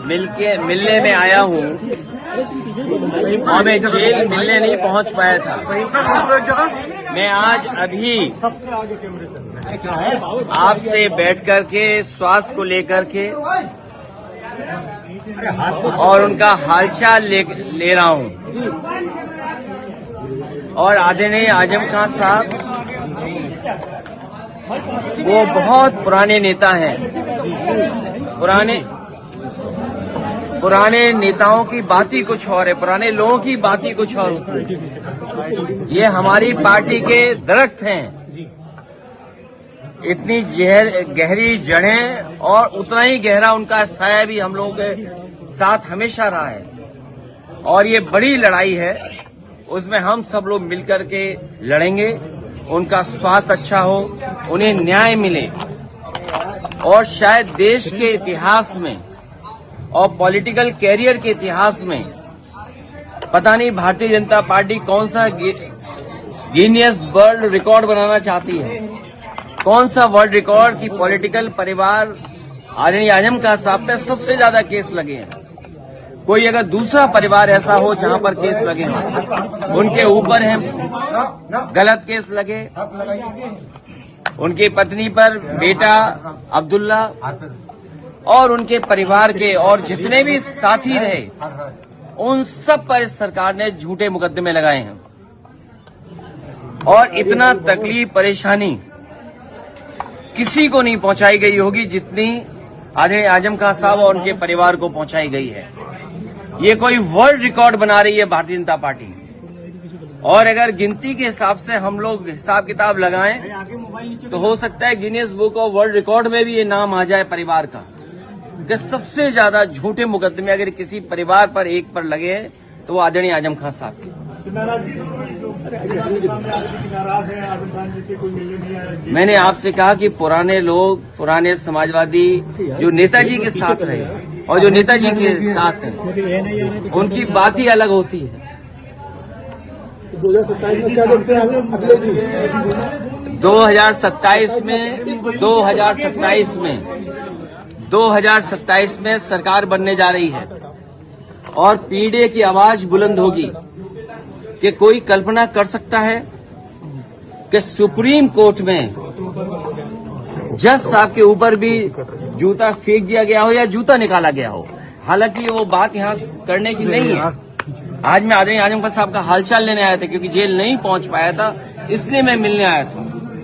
मिलने में आया हूँ और मैं जेल मिलने नहीं पहुँच पाया था। मैं आज अभी आपसे बैठ कर के स्वास्थ्य को लेकर के और उनका हालचाल ले रहा हूँ। और आदरणीय आजम खान साहब वो बहुत पुराने नेता हैं। पुराने नेताओं की बात ही कुछ और है, पुराने लोगों की बात ही कुछ और होती है। ये हमारी पार्टी के दरख्त हैं, इतनी गहरी जड़ें और उतना ही गहरा उनका साया भी हम लोगों के साथ हमेशा रहा है। और ये बड़ी लड़ाई है, उसमें हम सब लोग मिलकर के लड़ेंगे। उनका स्वास्थ्य अच्छा हो, उन्हें न्याय मिले और शायद देश के इतिहास में और पॉलिटिकल कैरियर के इतिहास में पता नहीं भारतीय जनता पार्टी कौन सा गिनीज वर्ल्ड रिकॉर्ड बनाना चाहती है, कौन सा वर्ल्ड रिकॉर्ड की पॉलिटिकल परिवार आदरणीय आजम खान साहब पे सबसे ज्यादा केस लगे हैं। कोई अगर दूसरा परिवार ऐसा हो जहां पर केस लगे हों, उनके ऊपर है गलत केस लगे, उनकी पत्नी पर बेटा अब्दुल्ला और उनके परिवार के और जितने भी साथी रहे, उन सब पर इस सरकार ने झूठे मुकदमे लगाए हैं। और इतना तकलीफ परेशानी किसी को नहीं पहुंचाई गई होगी जितनी आदरणीय आजम खान साहब और उनके परिवार को पहुंचाई गई है। ये कोई वर्ल्ड रिकॉर्ड बना रही है भारतीय जनता पार्टी। और अगर गिनती के हिसाब से हम लोग हिसाब किताब लगाएं तो हो सकता है Guinness book of world record में भी ये नाम आ जाए परिवार का कि सबसे ज्यादा झूठे मुकदमे अगर किसी परिवार पर एक पर लगे हैं तो वो आदरणीय आजम खान साहब के। मैंने आपसे कहा कि पुराने लोग, पुराने समाजवादी जो नेताजी के साथ रहे और जो नेताजी के साथ हैं, उनकी बात ही अलग होती है। 2027 में क्या देखते हैं अगले जी? 2027 में सरकार बनने जा रही है और पीढ़े की आवाज बुलंद होगी कि कोई कल्पना कर सकता है कि सुप्रीम कोर्ट में जज साहब के ऊपर भी जूता फेंक दिया गया हो या जूता निकाला गया हो। हालांकि वो बात यहाँ करने की नहीं है। आज मैं आदरणीय आजम खान साहब का हालचाल लेने आया था क्योंकि जेल नहीं पहुंच पाया था, इसलिए मैं मिलने आया था।